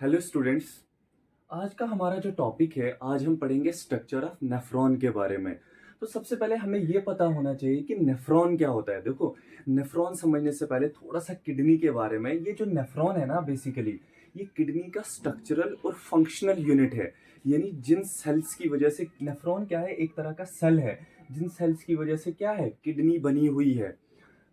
Hello students. आज का हमारा जो टॉपिक है, आज हम पढ़ेंगे स्ट्रक्चर ऑफ नेफ्रॉन के बारे में। तो सबसे पहले हमें ये पता होना चाहिए कि नेफ्रॉन क्या होता है। देखो, नेफ्रॉन समझने से पहले थोड़ा सा किडनी के बारे में। ये जो नेफ्रॉन है ना, बेसिकली ये किडनी का स्ट्रक्चरल और फंक्शनल यूनिट है। यानी जिन सेल्स की वजह से नेफ्रॉन क्या है, एक तरह का सेल है, जिन सेल्स की वजह से क्या है, किडनी बनी हुई है।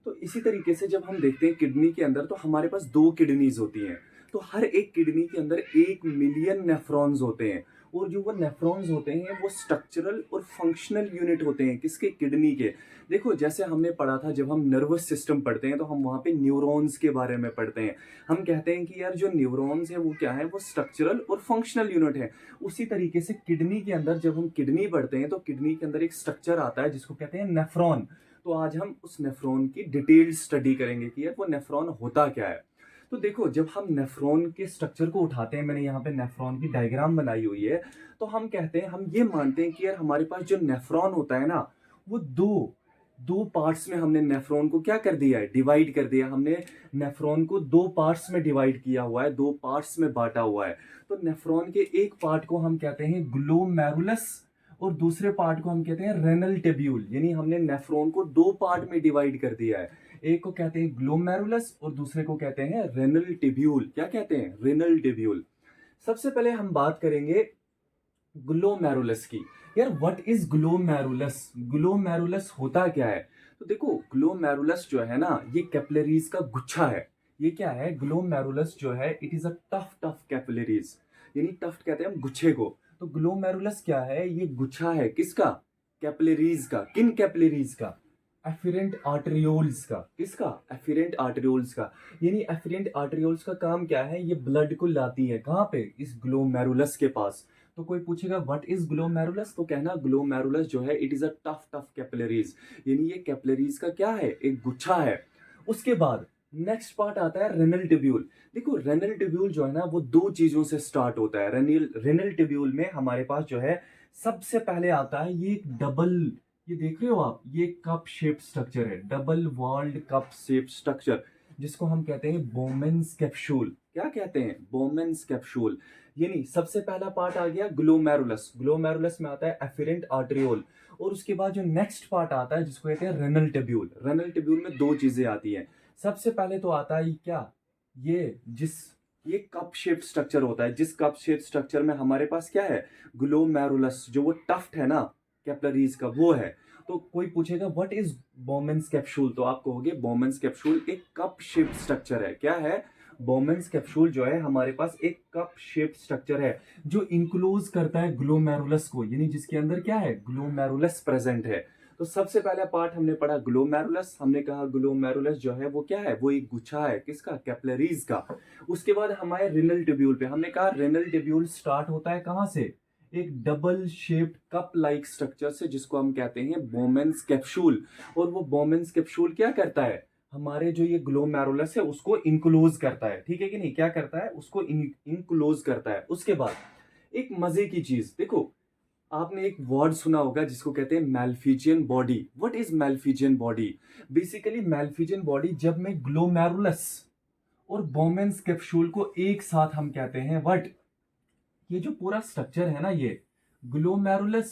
तो इसी तरीके से जब हम देखते हैं किडनी के अंदर, तो हमारे पास दो किडनीज होती हैं। तो हर एक किडनी के अंदर 1 मिलियन नेफ्रॉन्स होते हैं। और जो वो नेफ्रॉन्स होते हैं वो स्ट्रक्चरल और फंक्शनल यूनिट होते हैं, किसके, किडनी के। देखो, जैसे हमने पढ़ा था, जब हम नर्वस सिस्टम पढ़ते हैं तो हम वहाँ पे न्यूरॉन्स के बारे में पढ़ते हैं। हम कहते हैं कि यार जो न्यूरॉन्स है वो क्या है, वो स्ट्रक्चरल और फंक्शनल यूनिट है। उसी तरीके से किडनी के अंदर जब हम किडनी पढ़ते हैं तो किडनी के अंदर एक स्ट्रक्चर आता है जिसको कहते हैं नेफ्रॉन। तो आज हम उस नेफ्रॉन की डिटेल स्टडी करेंगे कि यार वो नेफ्रॉन होता क्या है। तो देखो, जब हम नेफ्रॉन के स्ट्रक्चर को उठाते हैं, मैंने यहाँ पे नेफ्रॉन की डायग्राम बनाई हुई है। तो हम कहते हैं, हम ये मानते हैं कि यार हमारे पास जो नेफ्रॉन होता है ना, वो दो दो पार्ट्स में हमने नेफ्रॉन को क्या कर दिया है, डिवाइड कर दिया। हमने नेफ्रॉन को दो पार्ट्स में डिवाइड किया हुआ है, दो पार्ट्स में बांटा हुआ है। तो नेफ्रॉन के एक पार्ट को हम कहते हैं ग्लोमेरुलस, और दूसरे पार्ट को हम कहते हैं रेनल टेब्यूल। यानी हमने नेफ्रॉन को दो पार्ट में डिवाइड कर दिया है। एक को कहते हैं ग्लोमेरुलस और दूसरे को कहते हैं रेनल टेब्यूल। क्या कहते हैं, रेनल टेब्यूल। सबसे पहले हम बात करेंगे ग्लोमेरुलस की। यार व्हाट इज ग्लोमेरुलस, ग्लोमेरुलस होता क्या है। तो देखो, ग्लोमेरुलस जो है ना, ये कैपिलरीज का गुच्छा है। ये क्या है, ग्लोमेरुलस जो है, it is a tough tough capillaries. यानी टफ्ट कहते हैं हम गुच्छे को। तो ग्लोमेरुलस क्या है, ये गुच्छा है किसका, कैपिलरीज का। किन कैपिलरीज का, एफिरेंट आर्टरियोल्स का। किसका, एफिरेंट आर्टरियोल्स का। यानी एफिरेंट आर्टरियोल्स का काम क्या है, ये ब्लड को लाती है कहाँ पे, इस ग्लोमेरुलस के पास। तो कोई पूछेगा व्हाट इज ग्लोमेरुलस, तो कहना ग्लोमेरुलस जो है, it is a tough tough capillaries. यानी ये कैपिलरीज का क्या है, एक गुच्छा है। उसके बाद नेक्स्ट पार्ट आता है रेनल टिब्यूल। देखो, रेनल टिब्यूल जो है ना, वो दो चीजों से स्टार्ट होता है। रेनल रेनल टिब्यूल में हमारे पास जो है, सबसे पहले आता है ये एक डबल, ये देख रहे हो आप, ये कप शेप स्ट्रक्चर है, double walled cup shape structure, जिसको हम कहते हैं बोमेन्स कैप्सूल। क्या कहते हैं, बोमेन्स कैप्सूल। यानी सबसे पहला पार्ट आ गया ग्लोमेरुलस। ग्लोमेरुलस में आता है एफिरेंट आर्टरियोल। और उसके बाद जो नेक्स्ट पार्ट आता है, जिसको कहते हैं रेनल टेब्यूल। रेनल टेब्यूल में दो चीजें आती हैं। सबसे पहले तो आता है क्या, ये कप शेप स्ट्रक्चर होता है, जिस कप शेप स्ट्रक्चर में हमारे पास क्या है, ग्लोमेरुलस, जो वो टफ्ट है ना कैपिलरीज का, वो है। तो कोई पूछेगा व्हाट इज बोमेन्स कैप्सूल, तो आप कहोगे बोमेन्स कैप्सूल एक कप शेप स्ट्रक्चर है। क्या है, बोमेन्स कैप्सूल जो है, हमारे पास एक कप शेप स्ट्रक्चर है जो इंक्लोज करता है ग्लोमेरुलस को। यानी जिसके अंदर क्या है, ग्लोमेरुलस प्रेजेंट है। तो सबसे पहला पार्ट हमने पढ़ा ग्लोमेरुलस। हमने कहा ग्लोमेरुलस जो है वो क्या है, वो एक गुच्छा है किसका, कैपिलरीज का। उसके बाद हमारे रेनल ट्यूब्यूल पे, हमने कहा रेनल ट्यूब्यूल स्टार्ट होता है कहां से, एक double shaped cup like structure से, जिसको हम कहते हैं बोमेन्स कैप्सूल। और वो बोमेन्स कैप्सूल क्या करता है, हमारे जो ये ग्लोमेरुलस है उसको इनक्लोज करता है। ठीक है कि नहीं, क्या करता है, उसको इनक्लोज करता है। उसके बाद एक मजे की चीज देखो, आपने एक वर्ड सुना होगा जिसको कहते हैं Malpighian body. What is Malpighian body, basically Malpighian body, जब मैं ग्लोमेरुलस और बोमेन्स कैप्सूल को एक साथ हम कहते हैं व्हाट, ये जो पूरा स्ट्रक्चर है ना, ये ग्लोमेरुलस,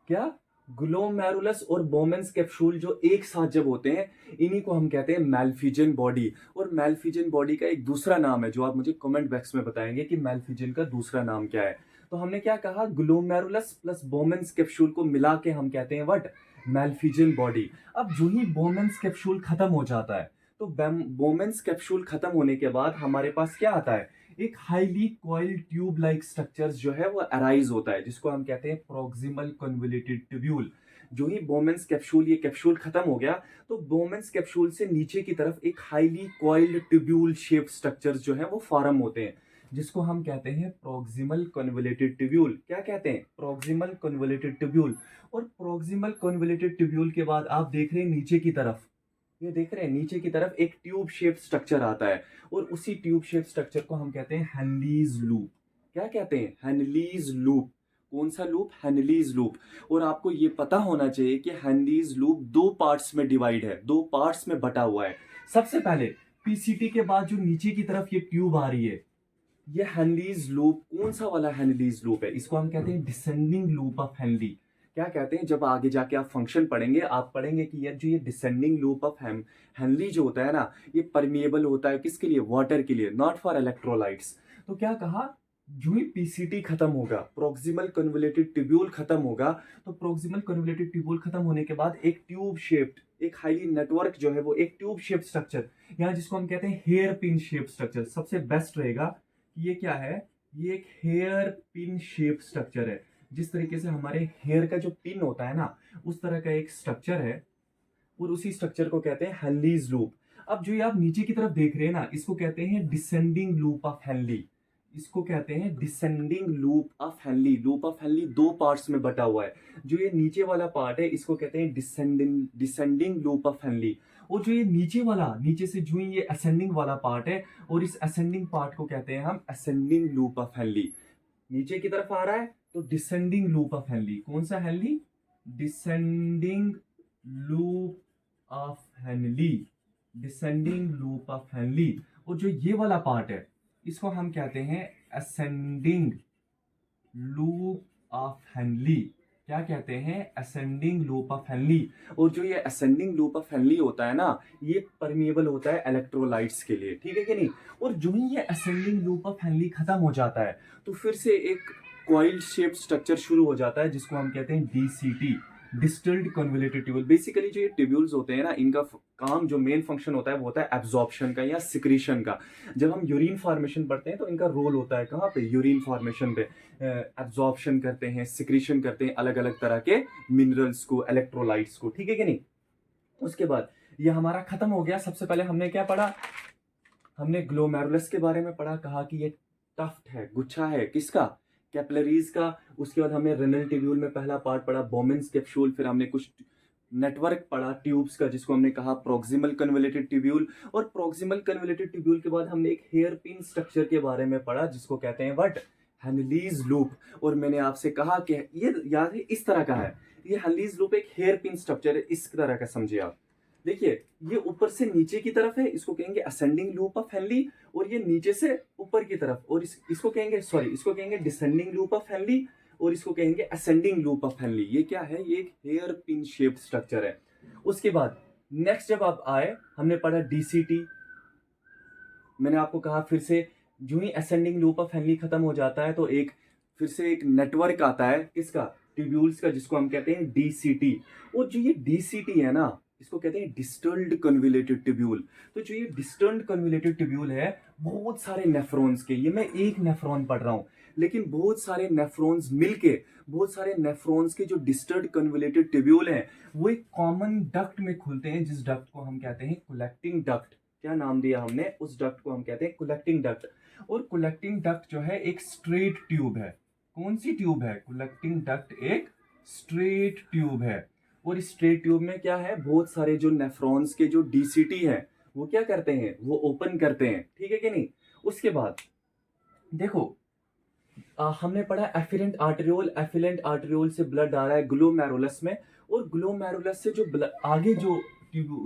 क्या, ग्लोमेरुलस और बोमेन्स कैप्सूल जो एक साथ जब होते हैं, इन्हीं को हम कहते हैं मैल्फिजियन बॉडी। और मैल्फिजियन बॉडी का एक दूसरा नाम है, जो आप मुझे कमेंट बॉक्स में बताएंगे कि मैल्फिजियन का दूसरा नाम क्या है। तो हमने क्या कहा, ग्लोमेरुलस प्लस बोमेन्स कैप्सूल को मिला के हम कहते हैं व्हाट, मैल्फिजियन बॉडी। अब जो ही बोमेन्स कैप्सूल खत्म हो जाता है, तो बोमेन्स कैप्सूल खत्म होने के बाद हमारे पास क्या आता है, एक highly coiled tube like structures जो है वो अराइज होता है, जिसको हम कहते हैं प्रोक्सिमल कन्वोल्यूटेड ट्यूब्यूल। जो ही बोमेन्स कैप्सूल, ये कैप्सूल खत्म हो गया, तो बोमेन्स कैप्सूल से नीचे की तरफ एक highly coiled tubule shape structures जो है वो फॉर्म होते हैं, जिसको हम कहते हैं प्रोक्सिमल कन्वोल्यूटेड ट्यूब्यूल। क्या कहते हैं, प्रोक्सिमल कन्वोल्यूटेड ट्यूब्यूल। और प्रोक्सिमल कन्वोल्यूटेड ट्यूब्यूल के बाद आप देख रहे हैं नीचे की तरफ, ये देख रहे हैं नीचे की तरफ एक ट्यूब शेप स्ट्रक्चर आता है। और उसी ट्यूब शेप स्ट्रक्चर को हम कहते हैं हेनलीज लूप। क्या कहते हैं, हेनलीज लूप। कौन सा लूप, हेनलीज लूप। और आपको ये पता होना चाहिए कि हेनलीज लूप दो पार्ट्स में डिवाइड है, दो पार्ट्स में बटा हुआ है। सबसे पहले पीसीटी के बाद जो नीचे की तरफ ये ट्यूब आ रही है, ये हेनलीज लूप कौन सा वाला हेनलीज लूप है? इसको हम कहते हैं डिसेंडिंग लूप ऑफ हेनली। क्या कहते हैं? जब आगे जाके आप फंक्शन पढ़ेंगे, आप पढ़ेंगे कि यार जो ये डिसेंडिंग लूप ऑफ हेनली जो होता है ना, ये परमिएबल होता है किसके लिए? वाटर के लिए, नॉट फॉर इलेक्ट्रोलाइट्स। तो क्या कहा, जो ही पीसीटी खत्म होगा, प्रोक्सिमल कन्वोल्यूटेड ट्यूब्यूल खत्म होगा, तो प्रोक्सिमल कन्वोल्यूटेड ट्यूब्यूल खत्म होने के बाद एक ट्यूब शेप्ड, एक हाईली नेटवर्क जो है वो एक ट्यूब शेप स्ट्रक्चर, यहाँ जिसको हम कहते हैं हेयर पिन शेप स्ट्रक्चर, सबसे बेस्ट रहेगा कि ये क्या है, ये एक हेयर पिन शेप स्ट्रक्चर है। जिस तरीके से हमारे हेयर का जो पिन होता है ना, उस तरह का एक स्ट्रक्चर है, और उसी स्ट्रक्चर को कहते हैं हेनलीज लूप। अब जो ये आप नीचे की तरफ देख रहे हैं ना, इसको कहते हैं डिसेंडिंग लूप ऑफ हेनली। इसको कहते हैं descending loop of Henley. Loop of Henley दो पार्ट्स में बटा हुआ है। जो ये नीचे वाला पार्ट है, इसको कहते हैं डिसेंडिंग लूप ऑफ हेनली। और जो ये नीचे वाला, नीचे से जो ये असेंडिंग वाला पार्ट है, और इस असेंडिंग पार्ट को कहते हैं हम असेंडिंग लूप ऑफ हेनली। नीचे की तरफ आ रहा है तो डिसेंडिंग लूप ऑफ हेनली। कौन सा Henley? Descending loop of Henley. Descending loop of Henley. और जो ये वाला पार्ट है, इसको हम कहते हैं असेंडिंग लूप ऑफ हेनली। क्या कहते हैं? Ascending loop of Henley. और जो ये असेंडिंग लूप ऑफ हेनली होता है ना, ये परमिएबल होता है इलेक्ट्रोलाइट्स के लिए, ठीक है कि नहीं? और जो ही ये असेंडिंग लूप ऑफ हेनली खत्म हो जाता है, तो फिर से एक कॉइल्ड शेप स्ट्रक्चर शुरू हो जाता है, जिसको हम कहते हैं DCT, distilled convoluted tubule. Basically जो ये ट्यूब्यूल्स होते हैं ना, इनका काम, जो मेन फंक्शन होता है वो होता है एब्जॉर्प्शन का या सिक्रीशन का। जब हम यूरिन फॉर्मेशन पढ़ते हैं तो इनका रोल होता है कहाँ पे? यूरिन फॉर्मेशन पे। एब्जॉर्प्शन करते हैं, सिक्रीशन करते हैं अलग अलग तरह के मिनरल्स को, इलेक्ट्रोलाइट्स को, ठीक है कि नहीं? उसके बाद ये हमारा खत्म हो गया। सबसे पहले हमने क्या पढ़ा? हमने ग्लोमेरुलस के बारे में पढ़ा, कहा कि ये टफ्ट है, गुच्छा है, किसका? कैपिलरीज का। उसके बाद हमने रेनल ट्यूब्यूल में पहला पार्ट पढ़ा, बोमेंस कैप्सूल। फिर हमने कुछ नेटवर्क पढ़ा ट्यूब्स का, जिसको हमने कहा प्रोक्सिमल कन्वोल्यूटेड ट्यूब्यूल। और प्रोक्सिमल कन्वोल्यूटेड ट्यूब्यूल के बाद हमने एक हेयर पिन स्ट्रक्चर के बारे में पढ़ा, जिसको कहते हैं व्हाट? हेनलीज लूप। और मैंने आपसे कहा कि ये याद है इस तरह का है, ये हेनलीज लूप एक हेयर पिन स्ट्रक्चर है, इस तरह का समझिए आप। देखिए, ये ऊपर से नीचे की तरफ है, इसको कहेंगे असेंडिंग लूप ऑफ हेनली। और ये नीचे से ऊपर की तरफ, और इसको कहेंगे, सॉरी, इसको कहेंगे डिसेंडिंग लूप ऑफ हेनली। और इसको कहेंगे असेंडिंग लूप ऑफ हेनली। ये क्या है? ये एक हेयर पिन शेप स्ट्रक्चर है। उसके बाद नेक्स्ट जब आप आए, हमने पढ़ा डीसीटी। मैंने आपको कहा फिर से, जो ही असेंडिंग लूप ऑफ हेनली खत्म हो जाता है, तो एक फिर से एक नेटवर्क आता है, किसका? ट्यूब्यूल्स का, जिसको हम कहते हैं डीसीटी। और जो ये डीसीटी है ना, इसको कहते हैं डिस्टल्ड कन्वोल्यूटेड ट्यूब्यूल। तो जो ये डिस्टल्ड कन्वोल्यूटेड ट्यूब्यूल है, बहुत सारे नेफ्रॉन्स के, ये मैं एक नेफ्रॉन पढ़ रहा हूं, लेकिन बहुत सारे नेफ्रॉन्स मिलके, बहुत सारे नेफ्रॉन्स के जो डिस्टल्ड कन्वोल्यूटेड ट्यूब्यूल हैं, वो एक कॉमन डक्ट में खुलते हैं, जिस डक्ट को हम कहते हैं कलेक्टिंग डक्ट। क्या नाम दिया हमने उस डक्ट को? हम कहते हैं कलेक्टिंग डक्ट। और कलेक्टिंग डक्ट जो है एक स्ट्रेट ट्यूब है। कौन सी ट्यूब है? कलेक्टिंग डक्ट एक स्ट्रेट ट्यूब है। और इस स्ट्रेट ट्यूब में क्या है? बहुत सारे जो नेफ्रॉन्स के जो डीसीटी हैं, वो क्या करते हैं? वो ओपन करते हैं, ठीक है कि नहीं? उसके बाद देखो, हमने पढ़ा एफिरेंट आर्टेरियोल। एफिरेंट आर्टेरियोल से ब्लड आ रहा है ग्लोमेरुलस में, और ग्लोमेरुलस से जो आगे जो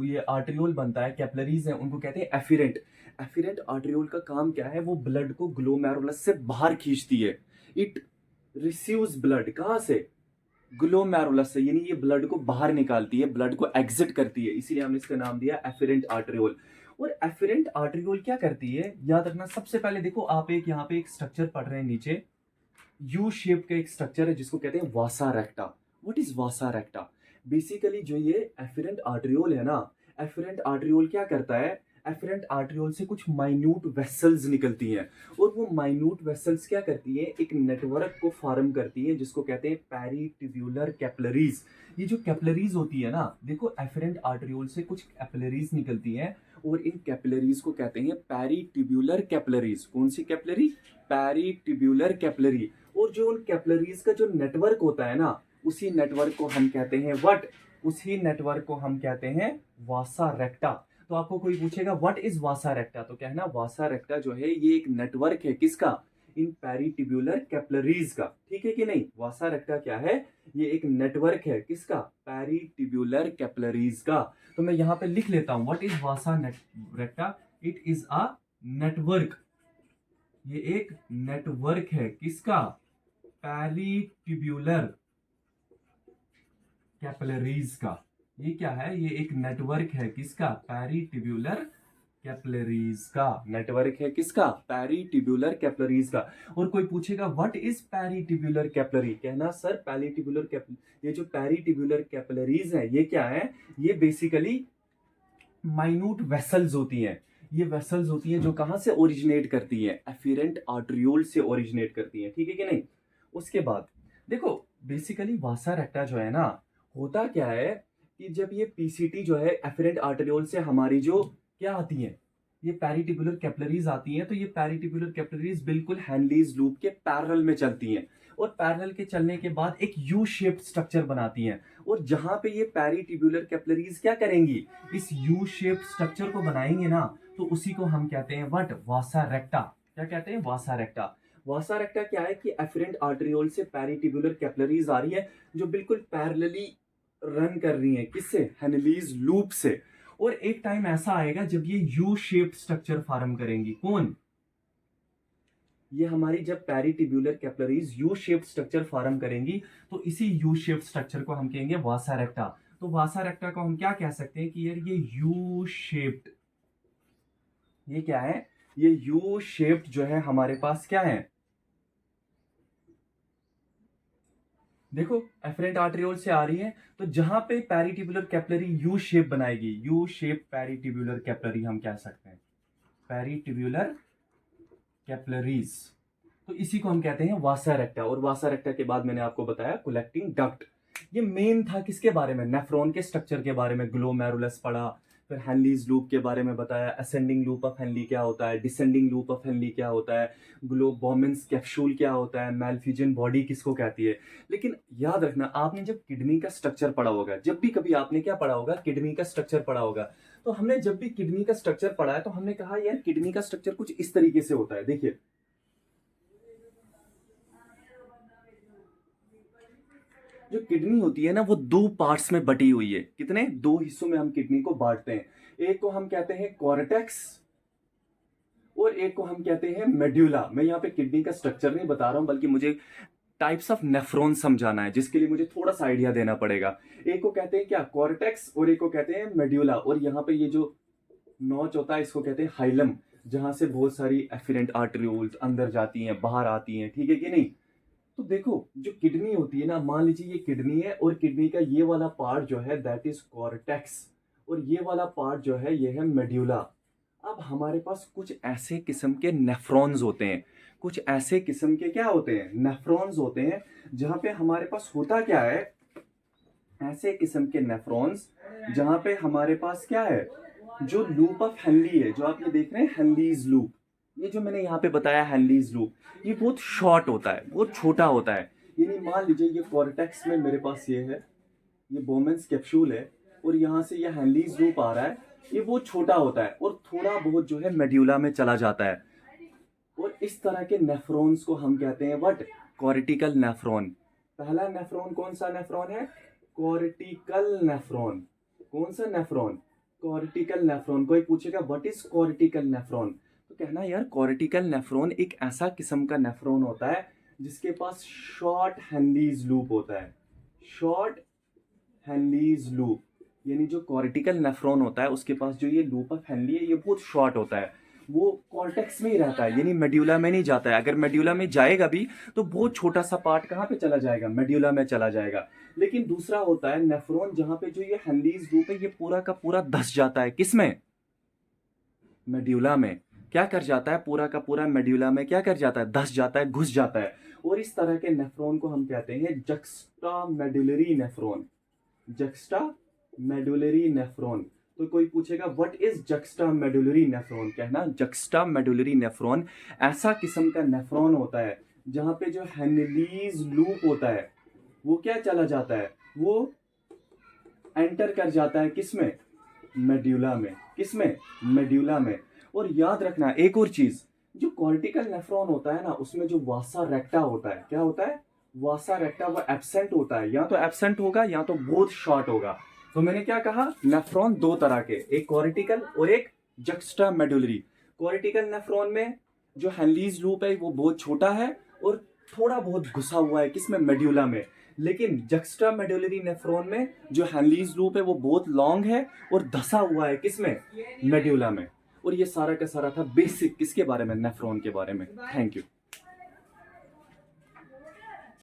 ये आर्टेरियोल बनता है, कैपिलरीज हैं, उनको कहते हैं एफिरेंट। एफिरेंट आर्टेरियोल का काम क्या है? वो ब्लड को ग्लोमेरुलस से बाहर खींचती है। इट रिसीव्स ब्लड कहाँ से? ग्लोमेरुलस से, यानी ये ब्लड को बाहर निकालती है, ब्लड को एग्जिट करती है, इसीलिए हमने इसका नाम दिया एफिरेंट आर्टेरियोल। और एफिरेंट आर्टेरियोल क्या करती है, याद रखना। सबसे पहले देखो, आप एक यहाँ पे एक स्ट्रक्चर पढ़ रहे हैं नीचे, यू शेप का एक स्ट्रक्चर है, जिसको कहते हैं vasa recta. What is vasa recta? Basically जो ये एफिरेंट आर्टेरियोल है ना, एफिरेंट आर्टेरियोल क्या करता है? एफिरेंट आर्टेरियोल से कुछ माइन्यूट वेसल्स निकलती हैं, और वो माइन्यूट वेसल्स क्या करती है? एक नेटवर्क को फॉर्म करती है, जिसको कहते हैं पेरिट्यूब्यूलर कैपिलरीज। ये जो कैपिलरीज होती है ना, देखो, एफिरेंट आर्टेरियोल से कुछ कैपिलरीज निकलती हैं, और इन कैपिलरीज को कहते हैं पेरिट्यूब्यूलर कैपिलरीज। कौन सी कैपिलरी? पेरिट्यूब्यूलर कैपिलरी। और जो उन कैपिलरीज का जो नेटवर्क होता है ना, उसी नेटवर्क को हम कहते हैं व्हाट? उसी नेटवर्क को हम कहते हैं वासा रेक्टा। तो आपको कोई पूछेगा व्हाट इज वासा रेक्टा, तो कहना वासा रेक्टा जो है ये एक नेटवर्क है, किसका? इन पेरिट्यूब्यूलर कैपिलरीज का, ठीक है कि नहीं? वासा रेक्टा क्या है? ये एक नेटवर्क है, किसका? पेरिट्यूब्यूलर कैपिलरीज का। तो मैं यहाँ पे लिख लेता हूं, what is vasa रेक्टा? It is a network ये एक नेटवर्क है किसका? पैरीट्यूब्यूलर कैपिलरीज का। ये क्या है? ये एक नेटवर्क है किसका? पैरीट्यूब्यूलर कैपिलरीज का। नेटवर्क है किसका? पैरीट्यूब्यूलर कैपिलरीज का। और कोई पूछेगा व्हाट इज पैरीट्यूब्यूलर कैपिलरी, कहना सर पैरीट्यूब्यूलर ये जो पैरीट्यूब्यूलर कैपिलरीज है ये क्या है? ये बेसिकली माइन्यूट वेसल्स होती हैं। ये वेसल्स होती हैं जो कहां से ओरिजिनेट करती हैं? एफिरेंट आर्टरियोल से ओरिजिनेट करती हैं, ठीक है कि नहीं? उसके बाद देखो बेसिकली वासा रेक्टा जो है ना, होता क्या है कि जब ये पीसीटी जो है एफिरेंट आर्टरियोल से हमारी जो क्या आती है, ये पैरीटिबुलर कैपिलरीज आती हैं, तो ये पैरीटिबुलर कैपिलरीज बिल्कुल हैंडलीज लूप के पैरेलल में चलती हैं और पैरेलल के चलने के बाद एक यू शेप्ड स्ट्रक्चर बनाती हैं। और जहां पे ये पैरीटिबुलर कैपिलरीज क्या करेंगी? इस यू शेप्ड स्ट्रक्चर को बनाएंगे ना, तो उसी को हम कहते हैं व्हाट? वासा रेक्टा। क्या कहते हैं? वासा रेक्टा। वासा रेक्टा क्या है कि एफिरेंट आर्टरियोल से पैरीटिबुलर कैपिलरीज आ रही है जो बिल्कुल पैरेलली रन कर रही है किससे? हैंडलीज लूप से। और एक टाइम ऐसा आएगा जब ये यू शेप्ड स्ट्रक्चर फॉर्म करेंगी। कौन? ये हमारी जब peritubular capillaries U shaped structure form करेंगी तो इसी यू शेप्ड स्ट्रक्चर को हम कहेंगे वासा रेक्टा। तो वासा रेक्टा को हम क्या कह सकते हैं कि यार ये यू शेप्ड, ये क्या है? ये यू शेप्ड जो है हमारे पास क्या है? देखो एफरेंट आर्टरियोल से आ रही है, तो जहां पे पैरीटिब्यूलर कैपिलरी यू शेप बनाएगी, यू शेप पैरीटिब्यूलर कैपिलरी हम कह सकते हैं, पैरीटिब्यूलर कैपिलरीज, तो इसी को हम कहते हैं वासा रेक्टा। और वासा रेक्टा के बाद मैंने आपको बताया कलेक्टिंग डक्ट। ये मेन था किसके बारे में? नेफ्रॉन के स्ट्रक्चर के बारे में। ग्लोमेरुलस पढ़ा, फिर हैंलीज लूप के बारे में बताया, असेंडिंग लूप ऑफ हेनली क्या होता है, डिसेंडिंग लूप ऑफ हेनली क्या होता है, ग्लोबोमेंस कैप्सूल क्या होता है, मैल्फिजन बॉडी किसको कहती है। लेकिन याद रखना, आपने जब किडनी का स्ट्रक्चर पढ़ा होगा, जब भी कभी आपने क्या पढ़ा होगा? किडनी का स्ट्रक्चर पढ़ा होगा, तो हमने जब भी किडनी का स्ट्रक्चर पढ़ा है तो हमने कहा यार किडनी का स्ट्रक्चर कुछ इस तरीके से होता है। देखिए जो किडनी होती है ना वो दो पार्ट्स में बटी हुई है। कितने? दो हिस्सों में हम किडनी को बांटते हैं। एक को हम कहते हैं कॉर्टेक्स और एक को हम कहते हैं मेड्यूला। मैं यहाँ पे किडनी का स्ट्रक्चर नहीं बता रहा हूं, बल्कि मुझे टाइप्स ऑफ नेफ्रॉन समझाना है, जिसके लिए मुझे थोड़ा सा आइडिया देना पड़ेगा। एक को कहते हैं क्या? कॉर्टेक्स, और एक को कहते हैं मेड्यूला। और यहाँ पे ये जो नोच होता है इसको कहते हैं हाइलम, जहां से बहुत सारी एफिरेंट आर्टरियोल्स अंदर जाती हैं, बाहर आती हैं, ठीक है कि नहीं? तो देखो जो किडनी होती है ना, मान लीजिए ये किडनी है और किडनी का ये वाला पार्ट जो है दैट इज कॉर्टेक्स, और ये वाला पार्ट जो है ये है मेड्यूला। अब हमारे पास कुछ ऐसे किस्म के नेफ्रॉन्स होते हैं, कुछ ऐसे किस्म के क्या होते हैं? नेफ्रॉन्स होते हैं, जहां पे हमारे पास होता क्या है? ऐसे किस्म के नेफ्रॉन्स जहां पे हमारे पास क्या है? जो लूप ऑफ हेनली है, जो आप ये देख रहे हैं हेनलीज लूप, ये जो मैंने यहाँ पे बताया हेनलीज लूप, ये बहुत शॉर्ट होता है, बहुत छोटा होता है। यानी मान लीजिए ये कॉर्टेक्स में मेरे पास ये है, ये बोमेंस कैप्सूल है, और यहाँ से ये हेनलीज लूप आ रहा है, ये बहुत छोटा होता है और थोड़ा बहुत जो है मेड्यूला में चला जाता है। और इस तरह के नेफ्रॉन्स को हम कहते हैं व्हाट? Cortical nephron. पहला नेफ्रॉन कौन सा नेफ्रॉन है? Cortical nephron. कौन सा नेफ्रॉन? Cortical nephron. कोई पूछेगा व्हाट इज कॉर्टिकल नेफ्रॉन, तो कहना यार कॉर्टिकल नेफ्रॉन एक ऐसा किस्म का नेफ्रॉन होता है जिसके पास शॉर्ट हेनलीज लूप होता है। शॉर्ट हेनलीज लूप, यानी जो कॉर्टिकल नेफ्रॉन होता है उसके पास जो ये लूप ऑफ हेनली है ये बहुत शॉर्ट होता है, वो कॉर्टेक्स में ही रहता है, यानी मेड्यूला में नहीं जाता है। अगर मेड्यूला में जाएगा भी तो बहुत छोटा सा पार्ट कहाँ पे चला जाएगा? मेड्यूला में चला जाएगा। लेकिन दूसरा होता है नेफ्रॉन, जहां पे जो ये हेनलीज लूप है ये पूरा का पूरा धस जाता है। किसमें? मेड्यूला में। क्या कर जाता है? पूरा का पूरा मेड्यूला में क्या कर जाता है? धस जाता है, घुस जाता है। और इस तरह के नेफ्रॉन को हम कहते हैं juxta medullary nephron. Juxta medullary nephron. तो कोई पूछेगा what is juxta medullary nephron, कहना जक्स्टा मेडुलरी नेफ्रॉन ऐसा किस्म का नेफ्रॉन होता है जहां पे जो हेनलीज लूप होता है वो क्या चला जाता है? वो एंटर कर जाता है किसमें? मेड्यूला में। किसमें? मेड्यूला में। और याद रखना एक और चीज, जो कॉर्टिकल नेफ्रॉन होता है ना उसमें जो वासा रेक्टा होता है, क्या होता है? वासा रेक्टा, वो एब्सेंट होता है, या तो एब्सेंट होगा या तो बहुत शॉर्ट होगा। तो मैंने क्या कहा? नेफ्रॉन दो तरह के, एक कॉर्टिकल और एक जक्स्टा मेडुलरी। कॉर्टिकल नेफ्रॉन में जो हैनलीज लूप है वो बहुत छोटा है और थोड़ा बहुत घुसा हुआ है किसमें, मेड्यूला में। लेकिन जक्स्ट्रा मेडुलरी नेफ्रॉन में जो हैनलीज लूप है वो बहुत लॉन्ग है और धसा हुआ है किसमें, मेड्यूला में। और ये सारा का सारा था बेसिक किसके बारे में, नेफ्रॉन के बारे में। Thank you.